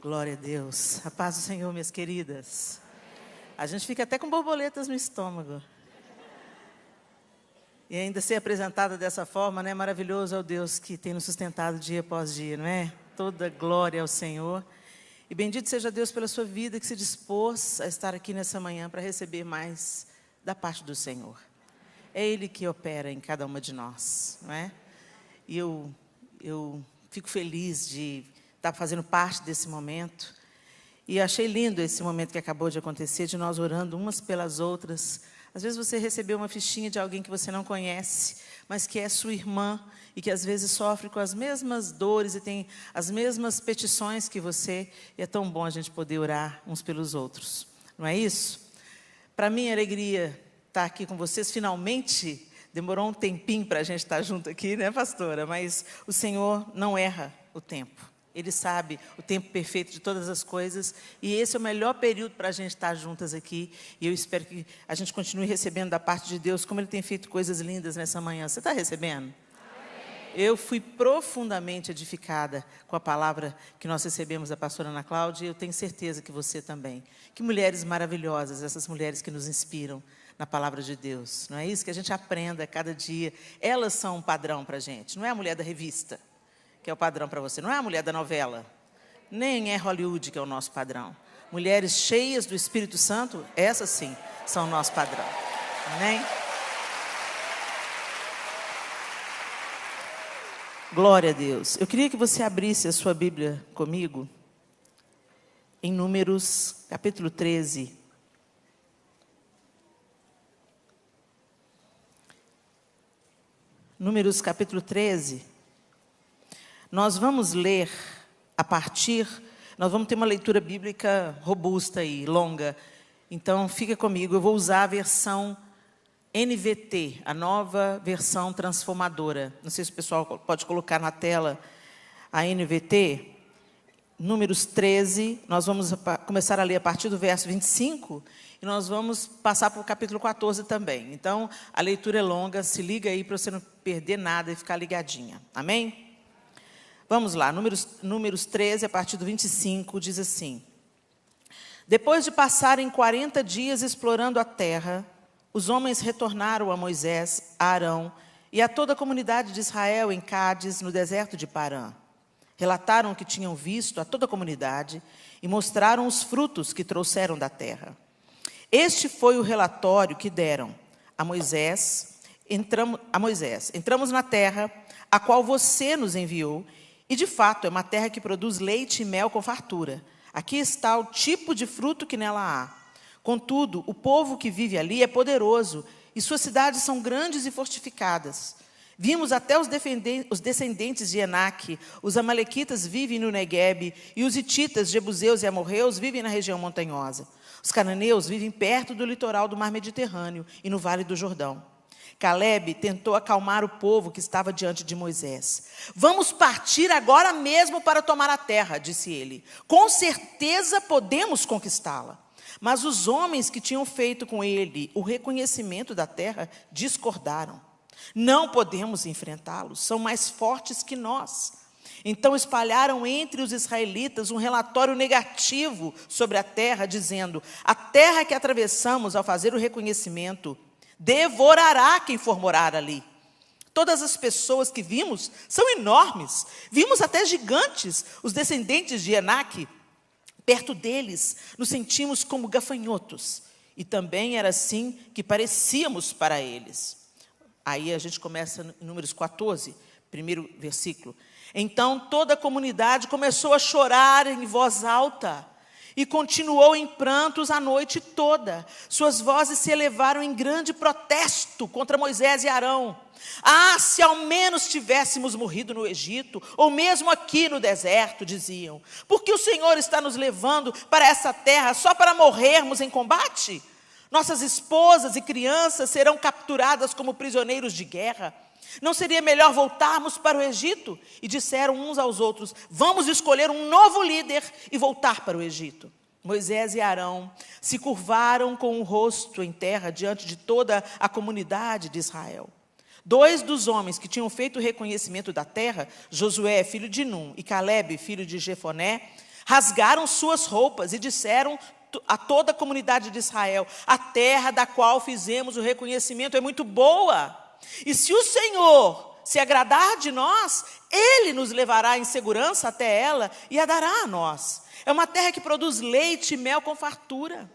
Glória a Deus. A paz do Senhor, minhas queridas. A gente fica até com borboletas no estômago. E ainda ser apresentada dessa forma, né? Maravilhoso é o Deus que tem nos sustentado dia após dia, não é? Toda glória ao Senhor. E bendito seja Deus pela sua vida que se dispôs a estar aqui nessa manhã para receber mais da parte do Senhor. É Ele que opera em cada uma de nós, não é? E eu fico feliz de estar fazendo parte desse momento. E achei lindo esse momento que acabou de acontecer, de nós orando umas pelas outras. Às vezes você recebeu uma fichinha de alguém que você não conhece, mas que é sua irmã e que às vezes sofre com as mesmas dores e tem as mesmas petições que você. E é tão bom a gente poder orar uns pelos outros. Não é isso? Para mim, é alegria estar aqui com vocês. Finalmente, demorou um tempinho para a gente estar junto aqui, né, pastora? Mas o Senhor não erra o tempo. Ele sabe o tempo perfeito de todas as coisas. E esse é o melhor período para a gente estar juntas aqui. E eu espero que a gente continue recebendo da parte de Deus, como Ele tem feito coisas lindas nessa manhã. Você está recebendo? Amém. Eu fui profundamente edificada com a palavra que nós recebemos da pastora Ana Cláudia. E eu tenho certeza que você também. Que mulheres maravilhosas, essas mulheres que nos inspiram na palavra de Deus. Não é isso? Que a gente aprenda a cada dia. Elas são um padrão para a gente. Não é a mulher da revista que é o padrão para você. Não é a mulher da novela, nem é Hollywood que é o nosso padrão. Mulheres cheias do Espírito Santo, essas sim, são o nosso padrão. Amém? Glória a Deus. Eu queria que você abrisse a sua Bíblia comigo, em Números, capítulo 13. Números, capítulo 13. Nós vamos ler nós vamos ter uma leitura bíblica robusta e longa. Então, fica comigo, eu vou usar a versão NVT, a nova versão transformadora. Não sei se o pessoal pode colocar na tela a NVT. Números 13, nós vamos começar a ler a partir do verso 25, e nós vamos passar para o capítulo 14 também. Então, a leitura é longa, se liga aí para você não perder nada e ficar ligadinha. Amém? Vamos lá, números 13, a partir do 25, diz assim: Depois de passarem 40 dias explorando a terra, os homens retornaram a Moisés, a Arão e a toda a comunidade de Israel em Cádiz, no deserto de Parã. Relataram o que tinham visto a toda a comunidade e mostraram os frutos que trouxeram da terra. Este foi o relatório que deram a Moisés. Entramos na terra a qual você nos enviou. E, de fato, é uma terra que produz leite e mel com fartura. Aqui está o tipo de fruto que nela há. Contudo, o povo que vive ali é poderoso, e suas cidades são grandes e fortificadas. Vimos até os descendentes de Enaque, os amalequitas vivem no Neguebe, e os hititas, jebuseus e amorreus vivem na região montanhosa. Os cananeus vivem perto do litoral do mar Mediterrâneo e no vale do Jordão. Calebe tentou acalmar o povo que estava diante de Moisés. Vamos partir agora mesmo para tomar a terra, disse ele. Com certeza podemos conquistá-la. Mas os homens que tinham feito com ele o reconhecimento da terra discordaram. Não podemos enfrentá-los, são mais fortes que nós. Então espalharam entre os israelitas um relatório negativo sobre a terra, dizendo: a terra que atravessamos ao fazer o reconhecimento devorará quem for morar ali. Todas as pessoas que vimos são enormes. Vimos até gigantes, os descendentes de Enaque. Perto deles, nos sentimos como gafanhotos. E também era assim que parecíamos para eles. Aí a gente começa em Números 14, primeiro versículo. Então toda a comunidade começou a chorar em voz alta. E continuou em prantos a noite toda. Suas vozes se elevaram em grande protesto contra Moisés e Arão. Ah, se ao menos tivéssemos morrido no Egito, ou mesmo aqui no deserto, diziam. Porque o Senhor está nos levando para essa terra só para morrermos em combate? Nossas esposas e crianças serão capturadas como prisioneiros de guerra. Não seria melhor voltarmos para o Egito? E disseram uns aos outros: vamos escolher um novo líder e voltar para o Egito. Moisés e Arão se curvaram com o rosto em terra diante de toda a comunidade de Israel. 2 dos homens que tinham feito o reconhecimento da terra, Josué, filho de Num, e Calebe, filho de Jefoné, Rasgaram suas roupas e disseram a toda a comunidade de Israel: a terra da qual fizemos o reconhecimento é muito boa, e se o Senhor se agradar de nós, Ele nos levará em segurança até ela e a dará a nós. É uma terra que produz leite e mel com fartura.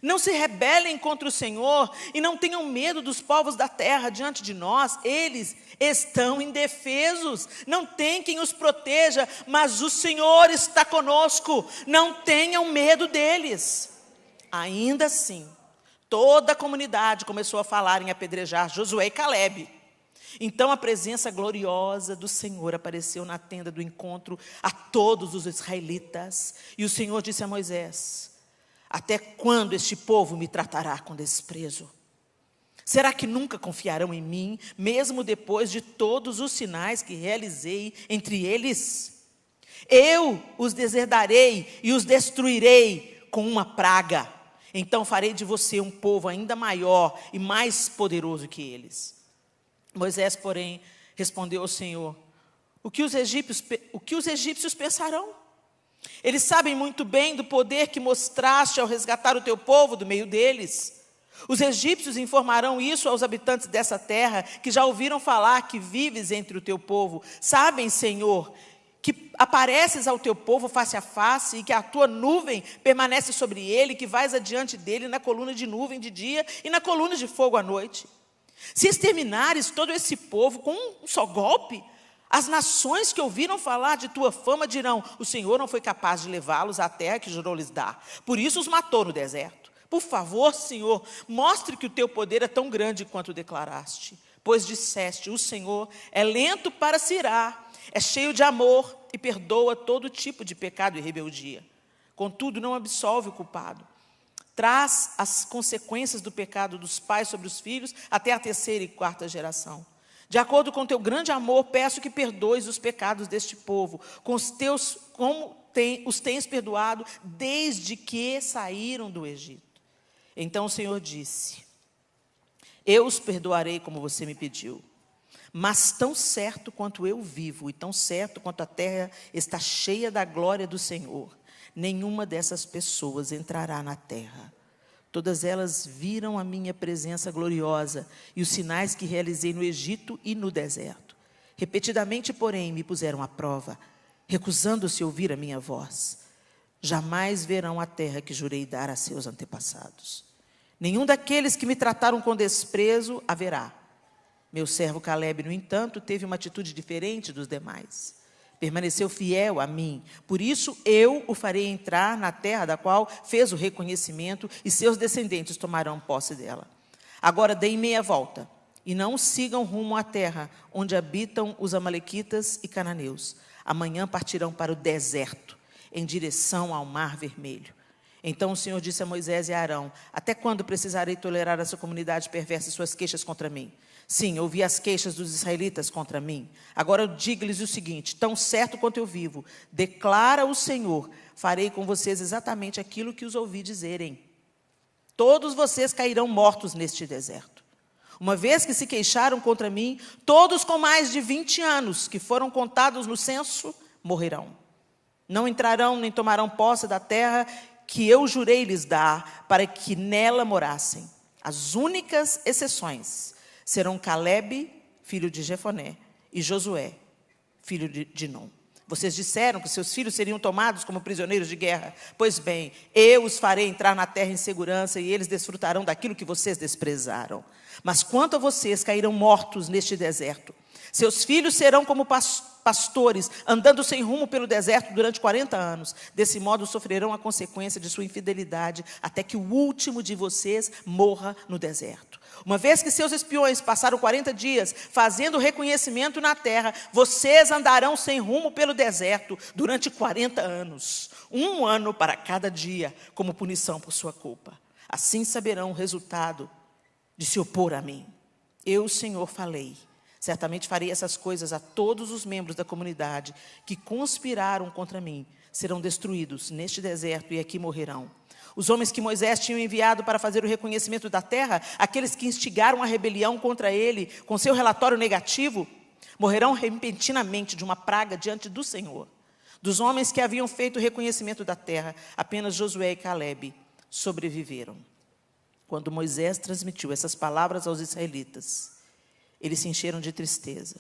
Não se rebelem contra o Senhor e não tenham medo dos povos da terra diante de nós. Eles estão indefesos, não tem quem os proteja, mas o Senhor está conosco. Não tenham medo deles. Ainda assim, toda a comunidade começou a falar em apedrejar Josué e Calebe. Então a presença gloriosa do Senhor apareceu na tenda do encontro a todos os israelitas. E o Senhor disse a Moisés: até quando este povo me tratará com desprezo? Será que nunca confiarão em mim, mesmo depois de todos os sinais que realizei entre eles? Eu os desherdarei e os destruirei com uma praga. Então farei de você um povo ainda maior e mais poderoso que eles. Moisés, porém, respondeu ao Senhor: o que os egípcios pensarão? Eles sabem muito bem do poder que mostraste ao resgatar o teu povo do meio deles. Os egípcios informarão isso aos habitantes dessa terra, que já ouviram falar que vives entre o teu povo. Sabem, Senhor, que apareces ao teu povo face a face, e que a tua nuvem permanece sobre ele, que vais adiante dele na coluna de nuvem de dia e na coluna de fogo à noite. Se exterminares todo esse povo com um só golpe, as nações que ouviram falar de tua fama dirão: o Senhor não foi capaz de levá-los à terra que jurou lhes dar, por isso os matou no deserto. Por favor, Senhor, mostre que o teu poder é tão grande quanto declaraste. Pois disseste: o Senhor é lento para se irar, é cheio de amor e perdoa todo tipo de pecado e rebeldia. Contudo, não absolve o culpado. Traz as consequências do pecado dos pais sobre os filhos até a terceira e quarta geração. De acordo com teu grande amor, peço que perdoes os pecados deste povo, como os tens perdoado desde que saíram do Egito. Então o Senhor disse: eu os perdoarei como você me pediu. Mas tão certo quanto eu vivo, e tão certo quanto a terra está cheia da glória do Senhor, nenhuma dessas pessoas entrará na terra. Todas elas viram a minha presença gloriosa e os sinais que realizei no Egito e no deserto. Repetidamente, porém, me puseram à prova, recusando-se a ouvir a minha voz. Jamais verão a terra que jurei dar a seus antepassados. Nenhum daqueles que me trataram com desprezo haverá. Meu servo Calebe, no entanto, teve uma atitude diferente dos demais. Permaneceu fiel a mim, por isso eu o farei entrar na terra da qual fez o reconhecimento, e seus descendentes tomarão posse dela. Agora deem meia volta, e não sigam rumo à terra onde habitam os amalequitas e cananeus. Amanhã partirão para o deserto, em direção ao Mar Vermelho. Então o Senhor disse a Moisés e a Arão: até quando precisarei tolerar essa comunidade perversa e suas queixas contra mim? Sim, ouvi as queixas dos israelitas contra mim. Agora digo-lhes o seguinte: tão certo quanto eu vivo, declara o Senhor, farei com vocês exatamente aquilo que os ouvi dizerem. Todos vocês cairão mortos neste deserto. Uma vez que se queixaram contra mim, todos com mais de 20 anos, que foram contados no censo, morrerão. Não entrarão nem tomarão posse da terra que eu jurei lhes dar, para que nela morassem. As únicas exceções serão Calebe, filho de Jefoné, e Josué, filho de Nun. Vocês disseram que seus filhos seriam tomados como prisioneiros de guerra. Pois bem, eu os farei entrar na terra em segurança, e eles desfrutarão daquilo que vocês desprezaram. Mas quanto a vocês, cairão mortos neste deserto. Seus filhos serão como pastores, andando sem rumo pelo deserto durante 40 anos. Desse modo sofrerão a consequência de sua infidelidade, até que o último de vocês morra no deserto. Uma vez que seus espiões passaram 40 dias fazendo reconhecimento na terra, vocês andarão sem rumo pelo deserto durante 40 anos. 1 ano para cada dia, como punição por sua culpa. Assim saberão o resultado de se opor a mim. Eu, o Senhor, falei. Certamente farei essas coisas a todos os membros da comunidade que conspiraram contra mim. Serão destruídos neste deserto e aqui morrerão. Os homens que Moisés tinha enviado para fazer o reconhecimento da terra, aqueles que instigaram a rebelião contra ele, com seu relatório negativo, morrerão repentinamente de uma praga diante do Senhor. Dos homens que haviam feito o reconhecimento da terra, apenas Josué e Calebe sobreviveram. Quando Moisés transmitiu essas palavras aos israelitas, eles se encheram de tristeza.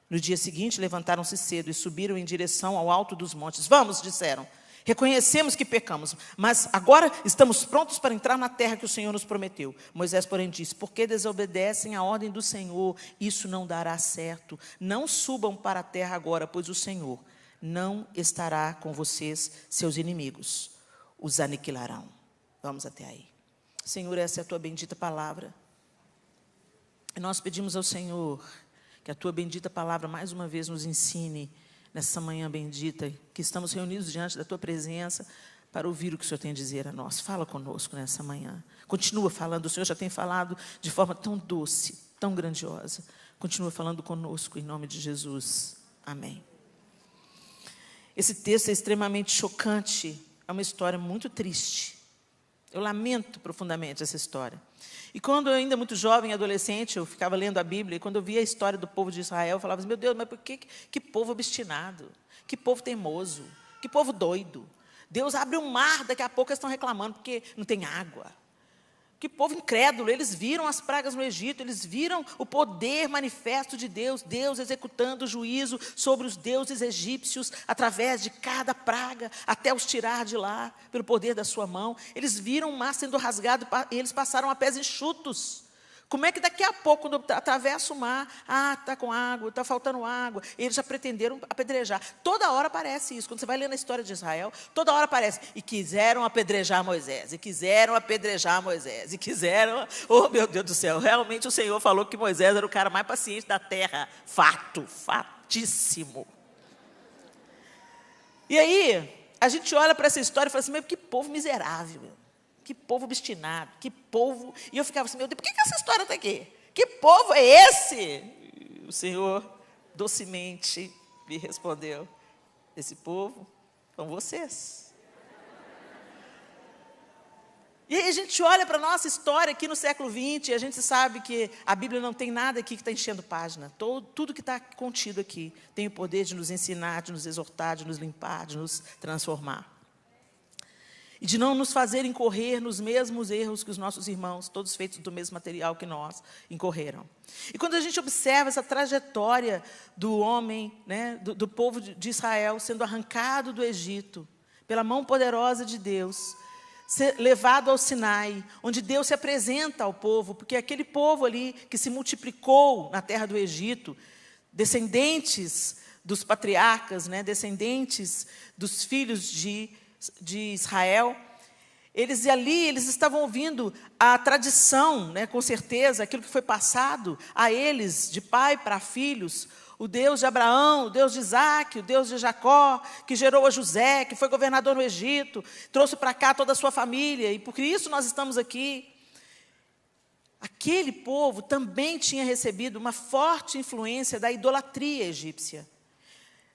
No dia seguinte, levantaram-se cedo e subiram em direção ao alto dos montes. Vamos, disseram, reconhecemos que pecamos, mas agora estamos prontos para entrar na terra que o Senhor nos prometeu. Moisés, porém, disse, por que desobedecem à ordem do Senhor? Isso não dará certo. Não subam para a terra agora, pois o Senhor não estará com vocês, seus inimigos os aniquilarão. Vamos até aí. Senhor, essa é a tua bendita palavra. E nós pedimos ao Senhor que a tua bendita palavra mais uma vez nos ensine nessa manhã bendita, que estamos reunidos diante da tua presença para ouvir o que o Senhor tem a dizer a nós. Fala conosco nessa manhã. Continua falando, o Senhor já tem falado de forma tão doce, tão grandiosa. Continua falando conosco em nome de Jesus. Amém. Esse texto é extremamente chocante, é uma história muito triste. Eu lamento profundamente essa história. E quando eu ainda muito jovem, adolescente, eu ficava lendo a Bíblia, e quando eu via a história do povo de Israel, eu falava assim, meu Deus, mas por que povo obstinado? Que povo teimoso? Que povo doido? Deus abre um mar, daqui a pouco eles estão reclamando porque não tem água. Que povo incrédulo, eles viram as pragas no Egito, eles viram o poder manifesto de Deus, Deus executando o juízo sobre os deuses egípcios, através de cada praga, até os tirar de lá, pelo poder da sua mão. Eles viram o mar sendo rasgado, e eles passaram a pés enxutos. Como é que daqui a pouco, quando atravessa o mar, está com água, está faltando água, eles já pretenderam apedrejar. Toda hora aparece isso, quando você vai lendo a história de Israel, toda hora aparece, e quiseram apedrejar Moisés, e quiseram apedrejar Moisés, e quiseram, oh meu Deus do céu, realmente o Senhor falou que Moisés era o cara mais paciente da terra, fatíssimo. E aí, a gente olha para essa história e fala assim, mas que povo miserável, meu. Que povo obstinado, que povo... E eu ficava assim, meu Deus, por que essa história está aqui? Que povo é esse? E o Senhor docemente me respondeu, esse povo são vocês. E aí a gente olha para a nossa história aqui no século XX, e a gente sabe que a Bíblia não tem nada aqui que está enchendo página. Tudo que está contido aqui tem o poder de nos ensinar, de nos exortar, de nos limpar, de nos transformar. E de não nos fazer incorrer nos mesmos erros que os nossos irmãos, todos feitos do mesmo material que nós, incorreram. E quando a gente observa essa trajetória do homem, né, do povo de Israel, sendo arrancado do Egito, pela mão poderosa de Deus, ser levado ao Sinai, onde Deus se apresenta ao povo, porque aquele povo ali que se multiplicou na terra do Egito, descendentes dos patriarcas, né, descendentes dos filhos de Israel, eles estavam ouvindo a tradição, né, com certeza, aquilo que foi passado a eles, de pai para filhos, o Deus de Abraão, o Deus de Isaac, o Deus de Jacó, que gerou a José, que foi governador no Egito, trouxe para cá toda a sua família, e por isso nós estamos aqui. Aquele povo também tinha recebido uma forte influência da idolatria egípcia.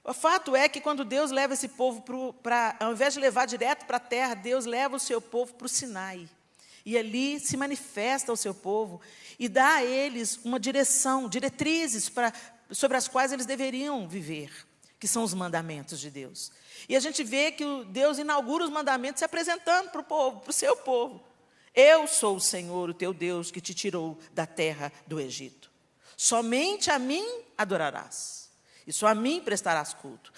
O fato é que quando Deus leva esse povo ao invés de levar direto para a terra, Deus leva o seu povo para o Sinai. E ali se manifesta ao seu povo e dá a eles uma direção, diretrizes sobre as quais eles deveriam viver, que são os mandamentos de Deus. E a gente vê que Deus inaugura os mandamentos se apresentando para o povo, para o seu povo. Eu sou o Senhor, o teu Deus, que te tirou da terra do Egito. Somente a mim adorarás. E só a mim prestarás culto.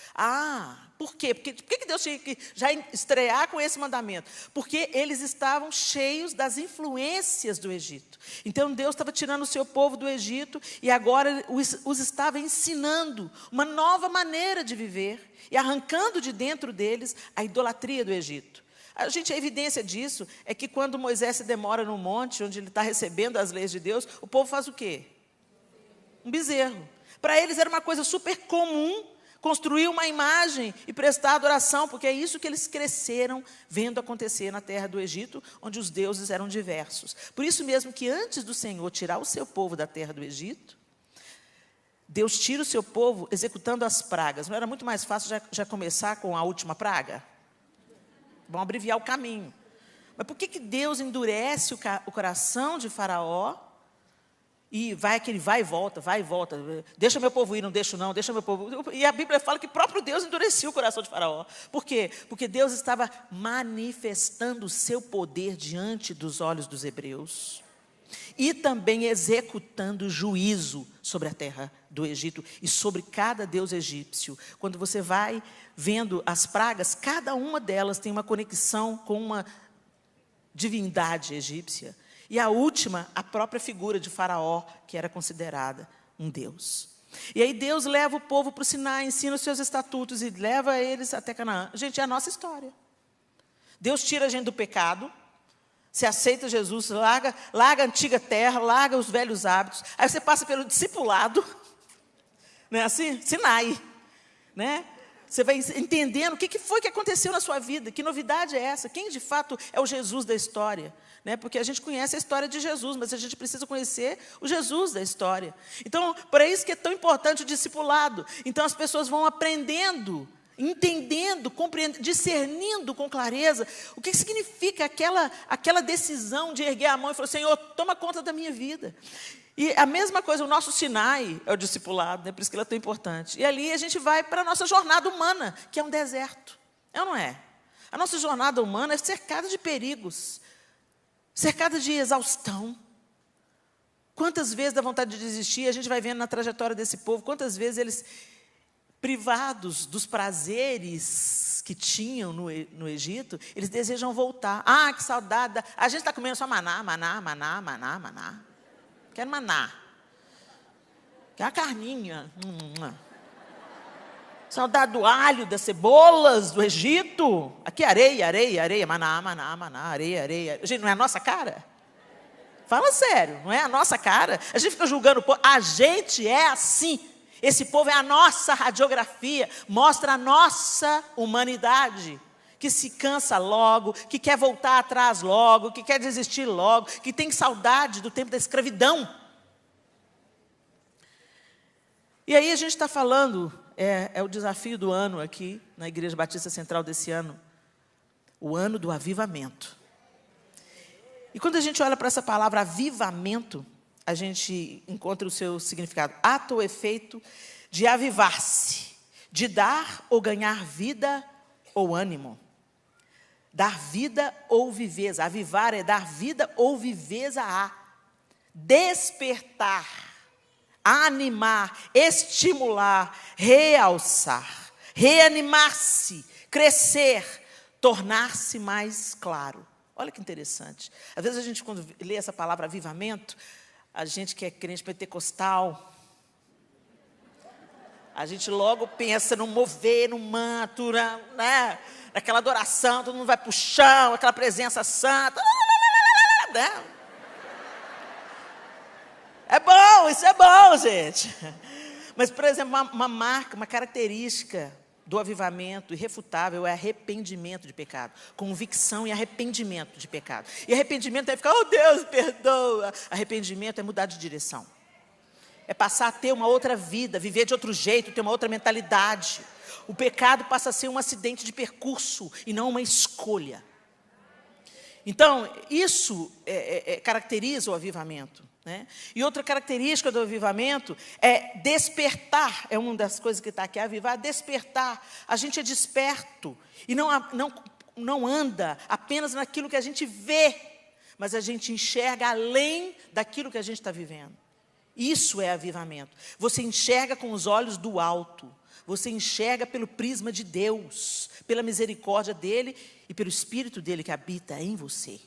Por quê? Por que Deus tinha que já estrear com esse mandamento? Porque eles estavam cheios das influências do Egito. Então Deus estava tirando o seu povo do Egito e agora os estava ensinando uma nova maneira de viver e arrancando de dentro deles a idolatria do Egito. A evidência disso é que quando Moisés se demora no monte, onde ele está recebendo as leis de Deus, o povo faz o quê? Um bezerro. Para eles era uma coisa super comum construir uma imagem e prestar adoração, porque é isso que eles cresceram vendo acontecer na terra do Egito, onde os deuses eram diversos. Por isso mesmo que antes do Senhor tirar o seu povo da terra do Egito, Deus tira o seu povo executando as pragas. Não era muito mais fácil já começar com a última praga? Vamos abreviar o caminho. Mas por que Deus endurece o coração de Faraó E vai aquele vai e volta, vai e volta. Deixa meu povo ir, não deixa não, deixa meu povo. E a Bíblia fala que o próprio Deus endurecia o coração de Faraó. Por quê? Porque Deus estava manifestando o seu poder diante dos olhos dos hebreus. E também executando juízo sobre a terra do Egito e sobre cada deus egípcio. Quando você vai vendo as pragas, cada uma delas tem uma conexão com uma divindade egípcia. E a última, a própria figura de Faraó, que era considerada um deus. E aí Deus leva o povo para o Sinai, ensina os seus estatutos e leva eles até Canaã. Gente, é a nossa história. Deus tira a gente do pecado, você aceita Jesus, larga a antiga terra, larga os velhos hábitos. Aí você passa pelo discipulado, não é assim? Sinai, né? Você vai entendendo o que foi que aconteceu na sua vida, que novidade é essa, quem de fato é o Jesus da história. Né? Porque a gente conhece a história de Jesus, mas a gente precisa conhecer o Jesus da história. Então, por isso que é tão importante o discipulado. Então, as pessoas vão aprendendo, entendendo, compreendendo, discernindo com clareza o que significa aquela decisão de erguer a mão e falar: Senhor, toma conta da minha vida. E a mesma coisa, o nosso Sinai é o discipulado, né? Por isso que ele é tão importante. E ali a gente vai para a nossa jornada humana, que é um deserto. É ou não é? A nossa jornada humana é cercada de perigos, cercada de exaustão. Quantas vezes dá vontade de desistir? A gente vai vendo na trajetória desse povo, quantas vezes eles, privados dos prazeres que tinham no Egito, eles desejam voltar. Ah, que saudade! A gente está comendo só maná, maná, maná, maná, maná. Quero maná. Quero a carninha. Saudade do alho, das cebolas, do Egito. Aqui areia, areia, areia. Maná, maná, maná, areia, areia. Gente, não é a nossa cara? Fala sério, não é a nossa cara? A gente fica julgando o povo. A gente é assim. Esse povo é a nossa radiografia. Mostra a nossa humanidade. Que se cansa logo, que quer voltar atrás logo, que quer desistir logo, que tem saudade do tempo da escravidão. E aí a gente está falando, é o desafio do ano aqui, na Igreja Batista Central desse ano, o ano do avivamento. E quando a gente olha para essa palavra avivamento, a gente encontra o seu significado: ato ou efeito de avivar-se, de dar ou ganhar vida ou ânimo. Dar vida ou viveza. Avivar é dar vida ou viveza a. Despertar, animar, estimular, realçar, reanimar-se, crescer, tornar-se mais claro. Olha que interessante. Às vezes a gente, quando lê essa palavra avivamento, a gente que é crente pentecostal, a gente logo pensa no mover, no manto, né? Naquela adoração, todo mundo vai para o chão, aquela presença santa. Né? É bom, isso é bom, gente. Mas, por exemplo, uma marca, uma característica do avivamento irrefutável é arrependimento de pecado. Convicção e arrependimento de pecado. E arrependimento é ficar: oh Deus, perdoa. Arrependimento é mudar de direção. É passar a ter uma outra vida, viver de outro jeito, ter uma outra mentalidade. O pecado passa a ser um acidente de percurso e não uma escolha. Então, isso caracteriza o avivamento. Né? E outra característica do avivamento é despertar. É uma das coisas que está aqui, avivar, despertar. A gente é desperto e não anda apenas naquilo que a gente vê, mas a gente enxerga além daquilo que a gente está vivendo. Isso é avivamento. Você enxerga com os olhos do alto. Você enxerga pelo prisma de Deus, pela misericórdia dEle e pelo Espírito dEle que habita em você.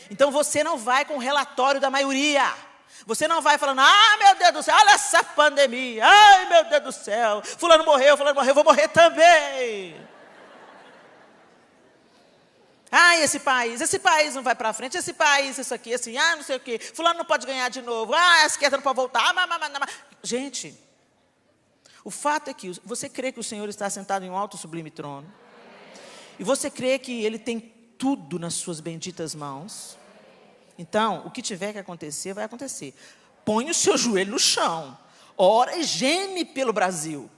Então você não vai com o relatório da maioria. Você não vai falando: ah, meu Deus do céu, olha essa pandemia. Ai, meu Deus do céu, fulano morreu, vou morrer também. Ah, esse país não vai para frente, esse país, isso aqui, assim, não sei o quê. Fulano não pode ganhar de novo, a esquerda não pode voltar. Gente, o fato é que você crê que o Senhor está sentado em um alto e sublime trono. E você crê que Ele tem tudo nas suas benditas mãos. Então, o que tiver que acontecer, vai acontecer. Põe o seu joelho no chão. Ora e geme pelo Brasil.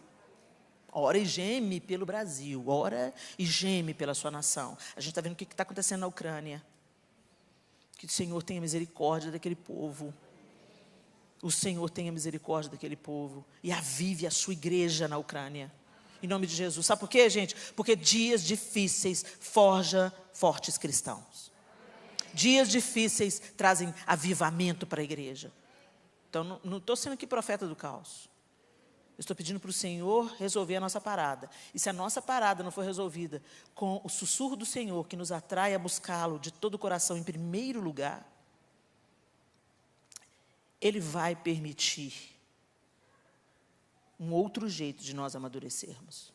Ora e geme pelo Brasil. Ora e geme pela sua nação. A gente está vendo o que está acontecendo na Ucrânia. Que o Senhor tenha misericórdia daquele povo. o Senhor tenha misericórdia daquele povo e avive a sua igreja na Ucrânia. Em nome de Jesus. Sabe por quê, gente? Porque dias difíceis forjam fortes cristãos. Dias difíceis trazem avivamento para a igreja. Então, não estou sendo aqui profeta do caos. Eu estou pedindo para o Senhor resolver a nossa parada. E se a nossa parada não for resolvida com o sussurro do Senhor, que nos atrai a buscá-lo de todo o coração em primeiro lugar, Ele vai permitir um outro jeito de nós amadurecermos.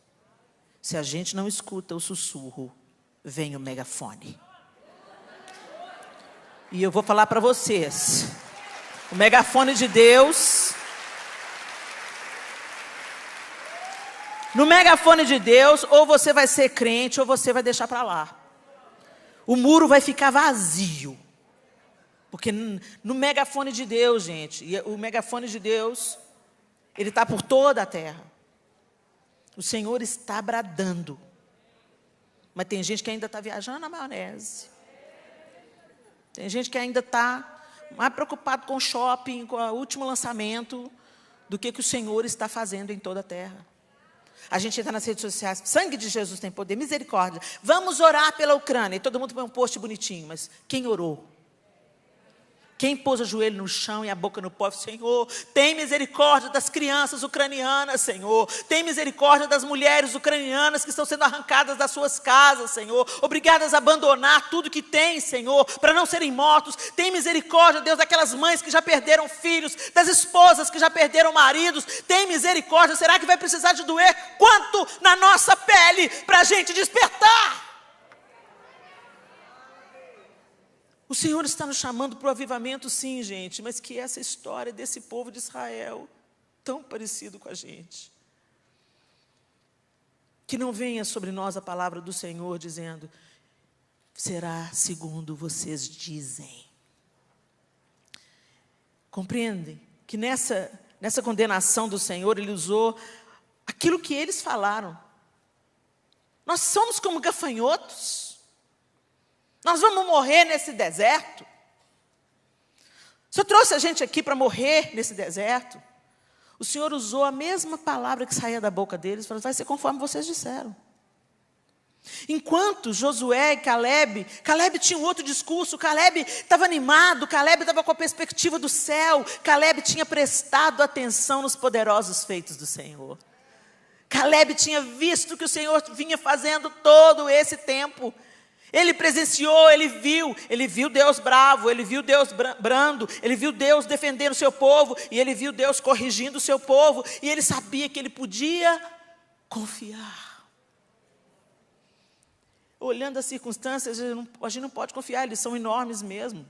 Se a gente não escuta o sussurro, vem o megafone. E eu vou falar para vocês, o megafone de Deus, no megafone de Deus, ou você vai ser crente, ou você vai deixar para lá. O muro vai ficar vazio. Porque no megafone de Deus, gente, e o megafone de Deus, ele está por toda a terra. O Senhor está bradando. Mas tem gente que ainda está viajando na maionese. Tem gente que ainda está mais preocupado com o shopping, com o último lançamento, do que o Senhor está fazendo em toda a terra. A gente entra nas redes sociais, sangue de Jesus tem poder, misericórdia. Vamos orar pela Ucrânia. E todo mundo põe um post bonitinho, mas quem orou? Quem pôs o joelho no chão e a boca no pó? Senhor, tem misericórdia das crianças ucranianas, Senhor. Tem misericórdia das mulheres ucranianas que estão sendo arrancadas das suas casas, Senhor. Obrigadas a abandonar tudo que tem, Senhor, para não serem mortos. Tem misericórdia, Deus, daquelas mães que já perderam filhos, das esposas que já perderam maridos. Tem misericórdia. Será que vai precisar de doer quanto na nossa pele para a gente despertar? O Senhor está nos chamando para o avivamento, sim, gente, mas que essa história desse povo de Israel, tão parecido com a gente, que não venha sobre nós a palavra do Senhor dizendo, será segundo vocês dizem. Compreendem que nessa condenação do Senhor, Ele usou aquilo que eles falaram. Nós somos como gafanhotos. Nós vamos morrer nesse deserto? O Senhor trouxe a gente aqui para morrer nesse deserto? O Senhor usou a mesma palavra que saía da boca deles, falou, vai ser conforme vocês disseram. Enquanto Josué e Caleb tinham outro discurso, Caleb estava animado, Caleb estava com a perspectiva do céu, Caleb tinha prestado atenção nos poderosos feitos do Senhor. Caleb tinha visto o que o Senhor vinha fazendo todo esse tempo. Ele presenciou, ele viu Deus bravo, ele viu Deus brando, ele viu Deus defendendo o seu povo, e ele viu Deus corrigindo o seu povo, e ele sabia que ele podia confiar. Olhando as circunstâncias, a gente não pode confiar, eles são enormes mesmo.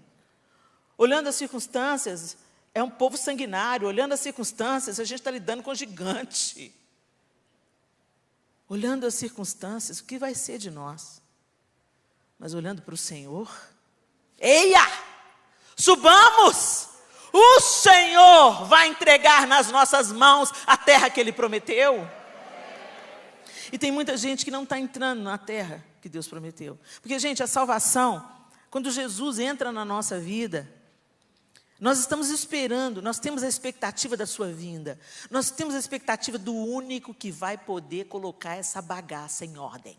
Olhando as circunstâncias, é um povo sanguinário, olhando as circunstâncias, a gente está lidando com gigante. Olhando as circunstâncias, o que vai ser de nós? Mas olhando para o Senhor, eia, subamos, o Senhor vai entregar nas nossas mãos a terra que Ele prometeu. E tem muita gente que não está entrando na terra que Deus prometeu. Porque, gente, a salvação, quando Jesus entra na nossa vida, nós estamos esperando, nós temos a expectativa da sua vinda. Nós temos a expectativa do único que vai poder colocar essa bagaça em ordem.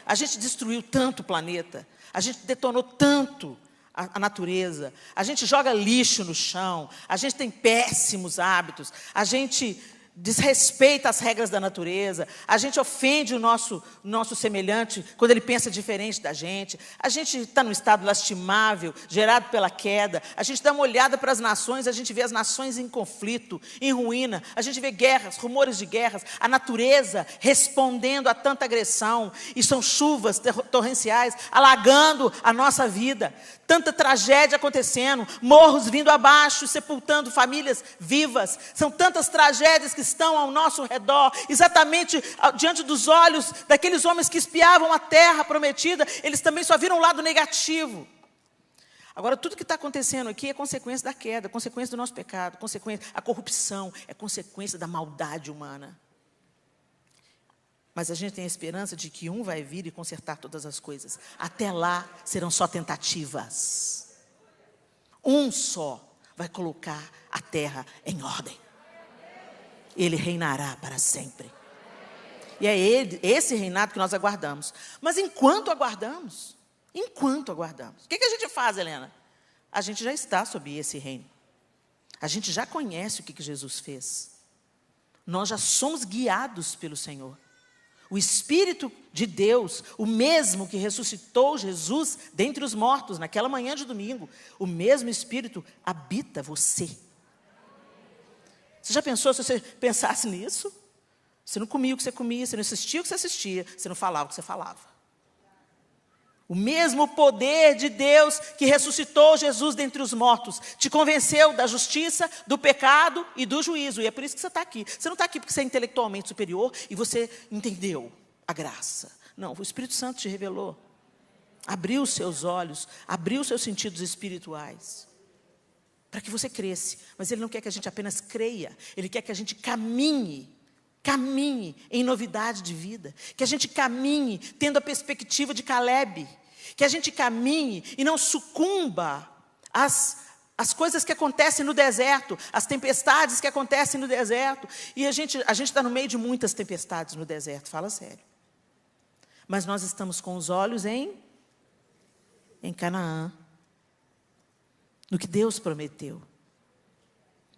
A gente destruiu tanto o planeta, a gente detonou tanto a natureza, a gente joga lixo no chão, a gente tem péssimos hábitos, a gente desrespeita as regras da natureza, a gente ofende o nosso semelhante quando ele pensa diferente da gente, a gente está num estado lastimável, gerado pela queda, a gente dá uma olhada para as nações, a gente vê as nações em conflito, em ruína, a gente vê guerras, rumores de guerras, a natureza respondendo a tanta agressão, e são chuvas torrenciais alagando a nossa vida, tanta tragédia acontecendo, morros vindo abaixo, sepultando famílias vivas, são tantas tragédias que estão ao nosso redor, exatamente diante dos olhos daqueles homens que espiavam a terra prometida, eles também só viram o lado negativo. Agora, tudo que está acontecendo aqui é consequência da queda, consequência do nosso pecado, a corrupção, é consequência da maldade humana. Mas a gente tem a esperança de que um vai vir e consertar todas as coisas. Até lá serão só tentativas. Um só vai colocar a terra em ordem. Ele reinará para sempre. E é esse reinado que nós aguardamos. Mas enquanto aguardamos, o que a gente faz, Helena? A gente já está sob esse reino. A gente já conhece o que Jesus fez. Nós já somos guiados pelo Senhor. O Espírito de Deus, o mesmo que ressuscitou Jesus dentre os mortos, naquela manhã de domingo, o mesmo Espírito habita você. Você já pensou se você pensasse nisso? Você não comia o que você comia, você não assistia o que você assistia, você não falava o que você falava. O mesmo poder de Deus que ressuscitou Jesus dentre os mortos, te convenceu da justiça, do pecado e do juízo. E é por isso que você está aqui. Você não está aqui porque você é intelectualmente superior e você entendeu a graça. Não, o Espírito Santo te revelou. Abriu os seus olhos, abriu os seus sentidos espirituais. Para que você cresça. Mas Ele não quer que a gente apenas creia. Ele quer que a gente caminhe em novidade de vida, que a gente caminhe tendo a perspectiva de Calebe, que a gente caminhe e não sucumba às coisas que acontecem no deserto, às tempestades que acontecem no deserto. E a gente está no meio de muitas tempestades no deserto, fala sério. Mas nós estamos com os olhos em Canaã, no que Deus prometeu.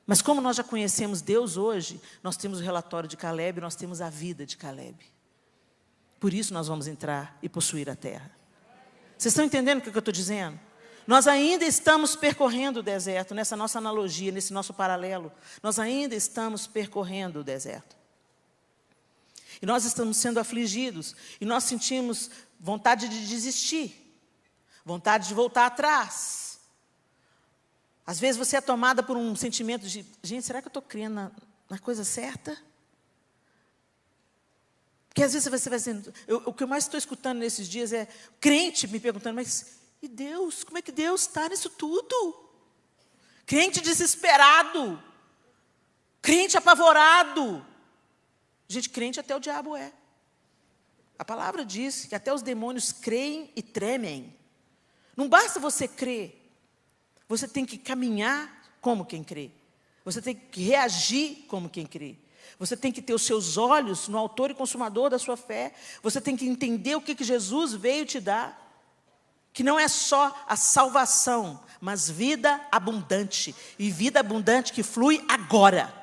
Mas como nós já conhecemos Deus hoje, nós temos o relatório de Calebe, nós temos a vida de Calebe. Por isso nós vamos entrar e possuir a terra. Vocês estão entendendo o que eu estou dizendo? Nós ainda estamos percorrendo o deserto, nessa nossa analogia, nesse nosso paralelo. Nós ainda estamos percorrendo o deserto. E nós estamos sendo afligidos, e nós sentimos vontade de desistir, vontade de voltar atrás. Às vezes você é tomada por um sentimento de, gente, será que eu estou crendo na coisa certa? Porque às vezes você vai dizendo, o que eu mais estou escutando nesses dias é crente me perguntando, mas e Deus? Como é que Deus está nisso tudo? Crente desesperado, crente apavorado. Gente, crente até o diabo é. A palavra diz que até os demônios creem e tremem. Não basta você crer. Você tem que caminhar como quem crê. Você tem que reagir como quem crê. Você tem que ter os seus olhos no autor e consumador da sua fé. Você tem que entender o que Jesus veio te dar. Que não é só a salvação, mas vida abundante. E vida abundante que flui agora.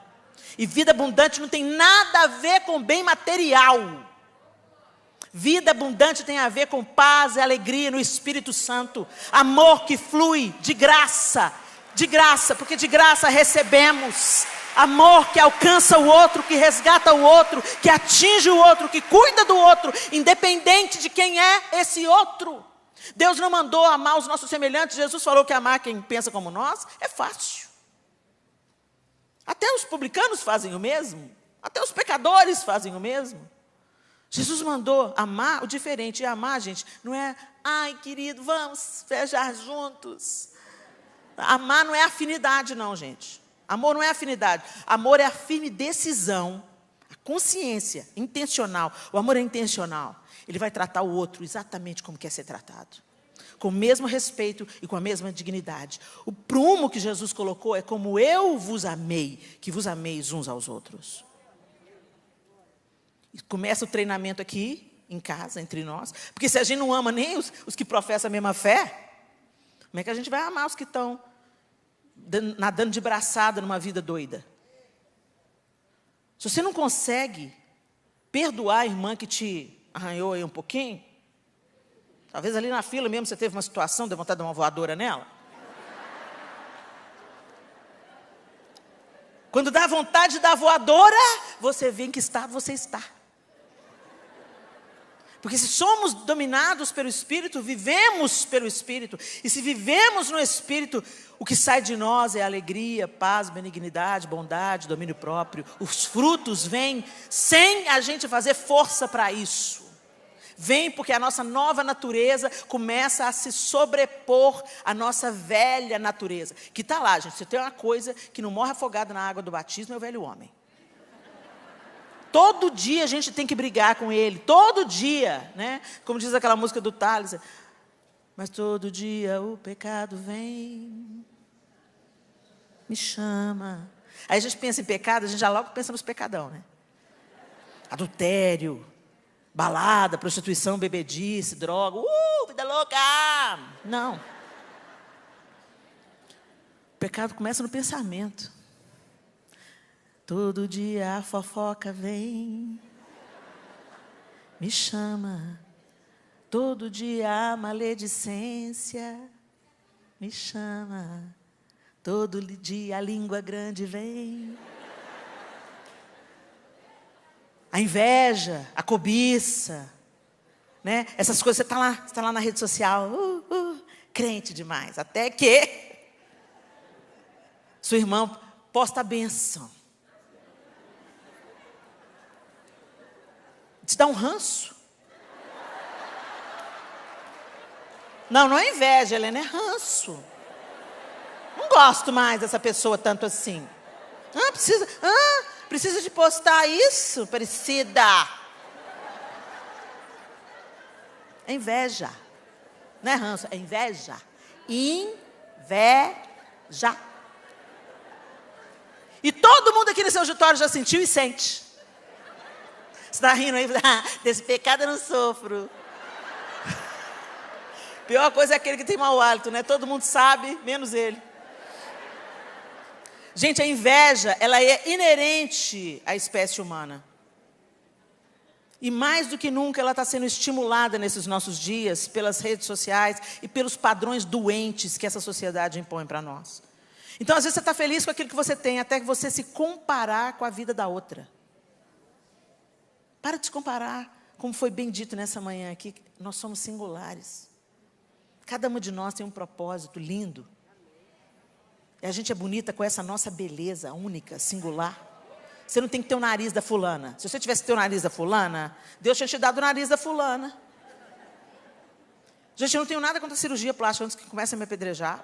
E vida abundante não tem nada a ver com bem material. Vida abundante tem a ver com paz e alegria no Espírito Santo. Amor que flui de graça, porque de graça recebemos. Amor que alcança o outro, que resgata o outro, que atinge o outro, que cuida do outro, independente de quem é esse outro. Deus não mandou amar os nossos semelhantes. Jesus falou que amar quem pensa como nós é fácil. Até os publicanos fazem o mesmo. Até os pecadores fazem o mesmo. Jesus mandou amar o diferente. E amar, gente, não é, ai, querido, vamos festejar juntos. Amar não é afinidade, não, gente. Amor não é afinidade. Amor é a firme decisão, a consciência intencional. O amor é intencional. Ele vai tratar o outro exatamente como quer ser tratado. Com o mesmo respeito e com a mesma dignidade. O prumo que Jesus colocou é como eu vos amei, que vos ameis uns aos outros. Começa o treinamento aqui, em casa, entre nós. Porque se a gente não ama nem os que professam a mesma fé, como é que a gente vai amar os que estão nadando de braçada numa vida doida? Se você não consegue perdoar a irmã que te arranhou aí um pouquinho, talvez ali na fila mesmo você teve uma situação, deu vontade de dar uma voadora nela. Quando dá vontade de dar voadora, você vê em que estado você está. Porque se somos dominados pelo Espírito, vivemos pelo Espírito. E se vivemos no Espírito, o que sai de nós é alegria, paz, benignidade, bondade, domínio próprio. Os frutos vêm sem a gente fazer força para isso. Vem porque a nossa nova natureza começa a se sobrepor à nossa velha natureza. Que está lá, gente. Se tem uma coisa que não morre afogada na água do batismo, é o velho homem. Todo dia a gente tem que brigar com ele, todo dia, né? Como diz aquela música do Thales. Mas todo dia o pecado vem. me chama. Aí a gente pensa em pecado, a gente já logo pensa nos pecadão, né? Adultério, balada, prostituição, bebedice, droga, vida louca! Não. O pecado começa no pensamento. Todo dia a fofoca vem, me chama. Todo dia a maledicência me chama. Todo dia a língua grande vem. A inveja, a cobiça, né? Essas coisas, você está lá na rede social, crente demais, até que sua irmã posta a bênção. Te dá um ranço. Não é inveja, Helena, é ranço. Não gosto mais dessa pessoa tanto assim. Precisa de postar isso, parecida. É inveja. Não é ranço, é inveja. Inveja. E todo mundo aqui nesse auditório já sentiu e sente. Você está rindo aí? Desse pecado eu não sofro. Pior coisa é aquele que tem mau hálito, né? Todo mundo sabe, menos ele. Gente, a inveja, ela é inerente à espécie humana. E mais do que nunca, ela está sendo estimulada nesses nossos dias, pelas redes sociais e pelos padrões doentes que essa sociedade impõe para nós. Então, às vezes, você está feliz com aquilo que você tem, até que você se comparar com a vida da outra. Para de se comparar, como foi bem dito nessa manhã aqui, nós somos singulares. Cada uma de nós tem um propósito lindo. E a gente é bonita com essa nossa beleza única, singular. Você não tem que ter o nariz da fulana. Se você tivesse que ter o nariz da fulana, Deus tinha te dado o nariz da fulana. Gente, eu não tenho nada contra a cirurgia plástica, antes que comece a me apedrejar.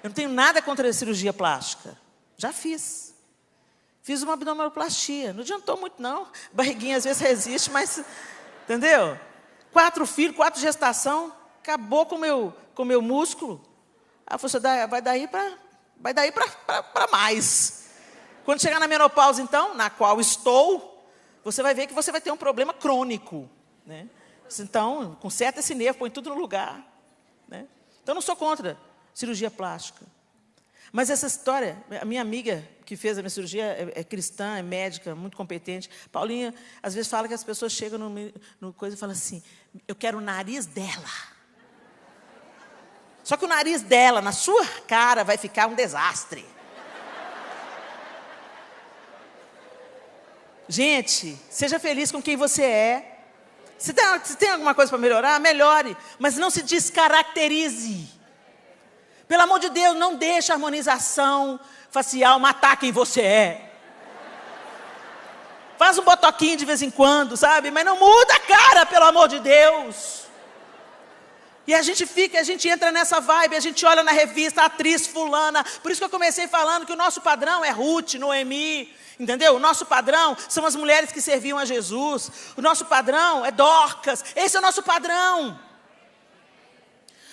Eu não tenho nada contra a cirurgia plástica. Já fiz. Fiz uma abdominoplastia. Não adiantou muito, não. Barriguinha às vezes resiste, mas... Entendeu? 4 filhos, 4 gestação. Acabou com o meu músculo. Aí você vai daí para mais. Quando chegar na menopausa, então, na qual estou, você vai ver que você vai ter um problema crônico, né? Então, conserta esse nervo, põe tudo no lugar, né? Então, não sou contra cirurgia plástica. Mas essa história, a minha amiga que fez a minha cirurgia é cristã, é médica, muito competente. Paulinha, às vezes, fala que as pessoas chegam no coisa e falam assim, eu quero o nariz dela. Só que o nariz dela, na sua cara, vai ficar um desastre. Gente, seja feliz com quem você é. Se tem alguma coisa para melhorar, melhore. Mas não se descaracterize. Pelo amor de Deus, não deixe a harmonização facial matar quem você é. Faz um botoquinho de vez em quando, sabe? Mas não muda a cara, pelo amor de Deus. E a gente entra nessa vibe, a gente olha na revista, a atriz fulana. Por isso que eu comecei falando que o nosso padrão é Ruth, Noemi, entendeu? O nosso padrão são as mulheres que serviam a Jesus. O nosso padrão é Dorcas. Esse é o nosso padrão.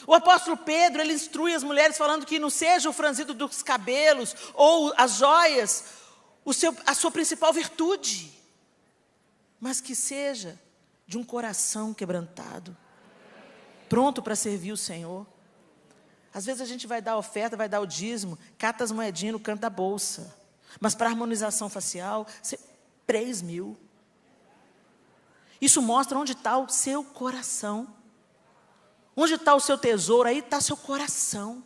O apóstolo Pedro, ele instrui as mulheres falando que não seja o franzido dos cabelos ou as joias a sua principal virtude, mas que seja de um coração quebrantado, pronto para servir o Senhor. Às vezes a gente vai dar a oferta, vai dar o dízimo, cata as moedinhas no canto da bolsa. Mas para harmonização facial, 3.000. Isso mostra onde está o seu coração. Onde está o seu tesouro, aí está seu coração.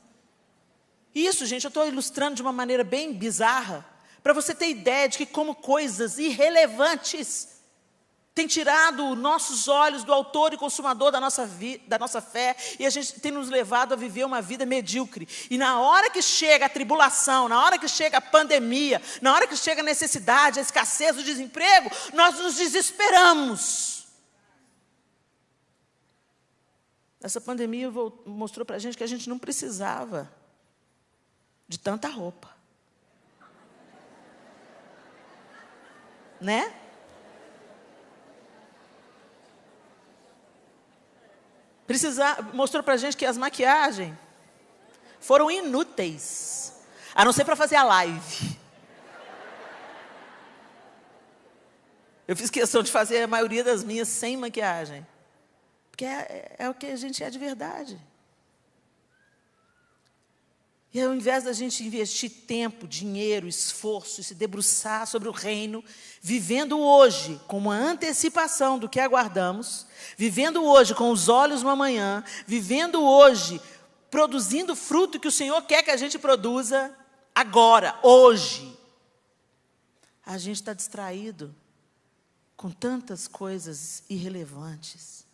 Isso, gente, eu estou ilustrando de uma maneira bem bizarra, para você ter ideia de que como coisas irrelevantes tem tirado nossos olhos do autor e consumador da nossa fé, e a gente tem nos levado a viver uma vida medíocre. E na hora que chega a tribulação, na hora que chega a pandemia, na hora que chega a necessidade, a escassez, o desemprego, nós nos desesperamos. Essa pandemia mostrou para a gente que a gente não precisava de tanta roupa. Né? Mostrou para a gente que as maquiagens foram inúteis. A não ser para fazer a live. Eu fiz questão de fazer a maioria das minhas sem maquiagem. Porque é o que a gente é de verdade. E ao invés da gente investir tempo, dinheiro, esforço, e se debruçar sobre o reino, vivendo hoje com uma antecipação do que aguardamos, vivendo hoje com os olhos no amanhã, vivendo hoje produzindo o fruto que o Senhor quer que a gente produza agora, hoje. A gente está distraído com tantas coisas irrelevantes.